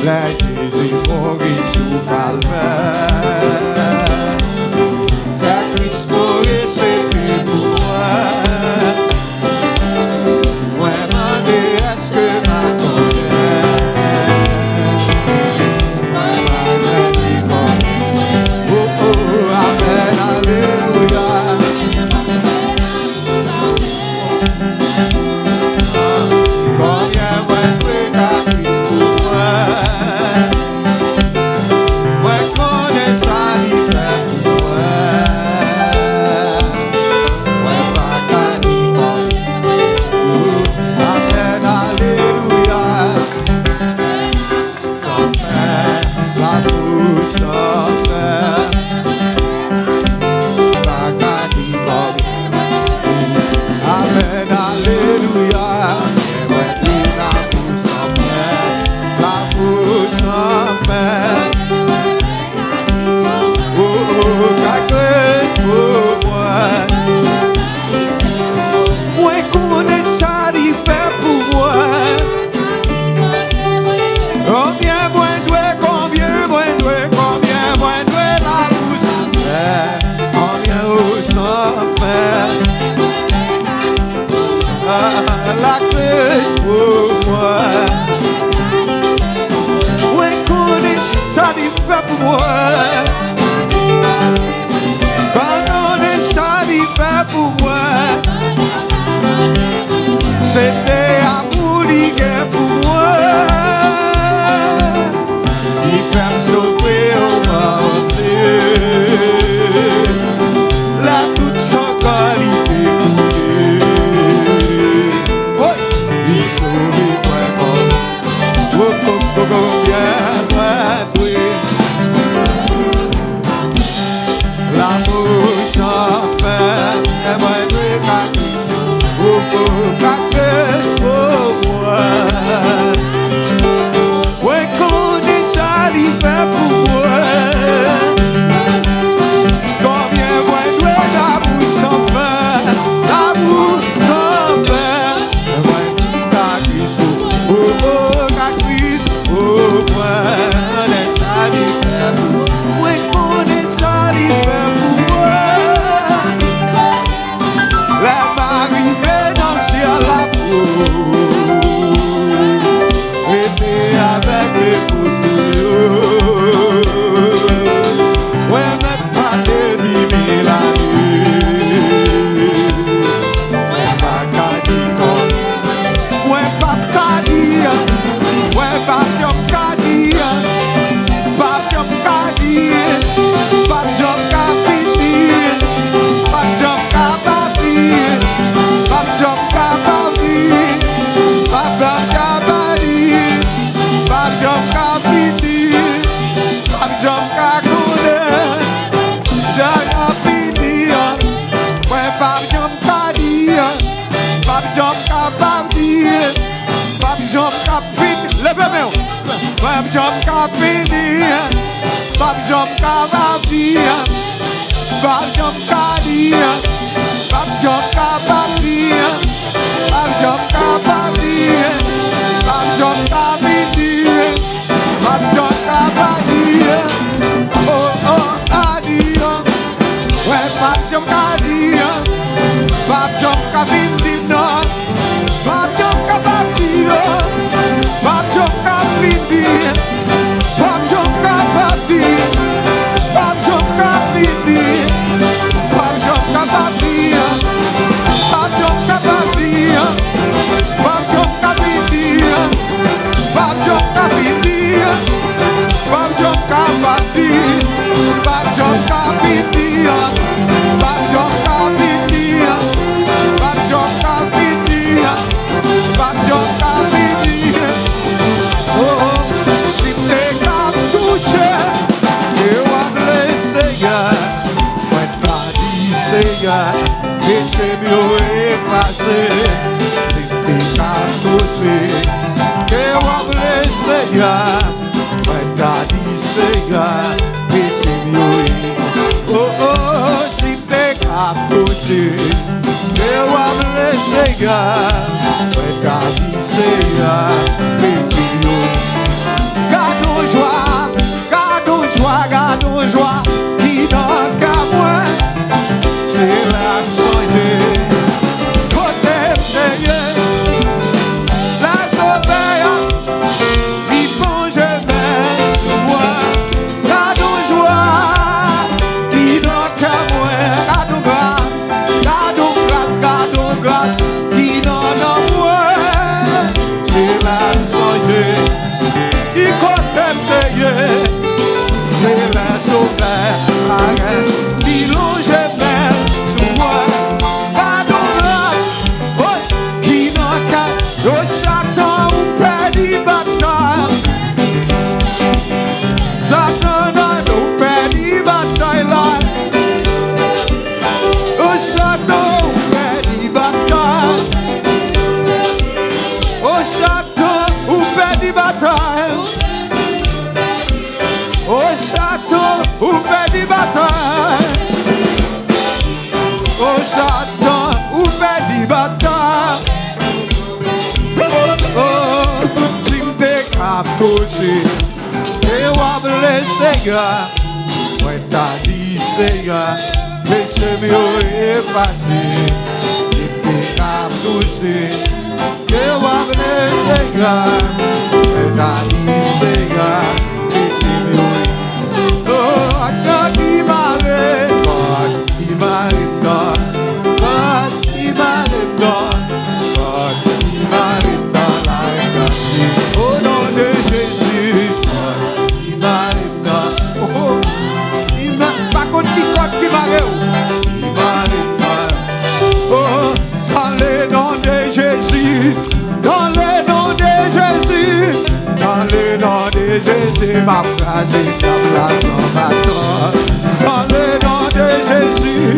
La Jésus mourit sous calvaire. Ta Christ mourit, c'est pour moi. Moi, demande est-ce que ma c'était amour lié pour moi. Il fait me sauver au monde. La toute sans qualité coulée. Il sauve moi comme bien moi doué. L'amour sans fin, et moi doué qu'à Christ. Ouais, connais ça, il fait pour moi. Combien moi dois l'amour sans fin, l'amour sans fin. Moi, qu'à Christ, qu'à Christ, moi, ça, il fait pour moi. Ouais, connais ça, il fait pour moi. La Marie est dans le ciel la peau. Rêver avec les poteaux. Ouais, même pas de 10 000 années. Ouais, pas qu'à dire. Ouais, pas qu'à dire. Ouais, pas qu'à dire. Pas qu'à dire. Pas qu'à finir. Pas qu'à partir. Pas qu'à partir. Pas qu'à partir. Pas qu'à finir. Pas qu'à connaître. J'ai finir. Ouais, pas qu'à dire. Pas qu'à partir. Pas qu'à finir. Levez-moi. Ouais, pas qu'à finir. Pas qu'à partir. Pas qu'à dire. Pas qu'à partir. Pas qu'à partir. Pas qu'à finir. Pas qu'à partir. Oh, oh, à dire. Ouais, pas qu'à dire. Pas qu'à finir, non. Pas qu'à partir. Pas qu'à finir. Pas qu'à partir. Pas qu'à finir. Pas qu'à partir. Pas qu'à partir. Pas qu'à finir. Pas qu'à finir. Pas qu'à partir. Pas qu'à finir. Pas qu'à finir. Pas qu'à finir. Pas qu'à finir. Oh, si t'es qu'à toucher, et on Lesegne, Mwen pas dit Seigneur, et c'est mieux effacé. Si t'es qu'à toucher, et on Lesegne, Mwen pas dit Seigneur, et c'est mieux. Oh, oh, si t'es qu'à toucher, et on Lesegne, Mwen pas dit Seigneur, et c'est mieux. God touché. Et wap Lesegne, Mwen ta di Seigneur, péché mieux effacé, et cap touché. Et wap Lesegne, Mwen ta di Seigneur, péché mieux. Oh, God, He m'arrête, God, He m'arrête, God, He m'arrête, God, He m'arrête dans la église. Au nom de Jésus, God, He m'arrête dans. Oh, He m'arrête. Par contre, qui compte qui m'arrête? He m'arrête. Oh, dans le nom de Jésus, dans le nom de Jésus, dans le nom de Jésus, ma phrase est en place en bâton. Dans le nom de Jésus,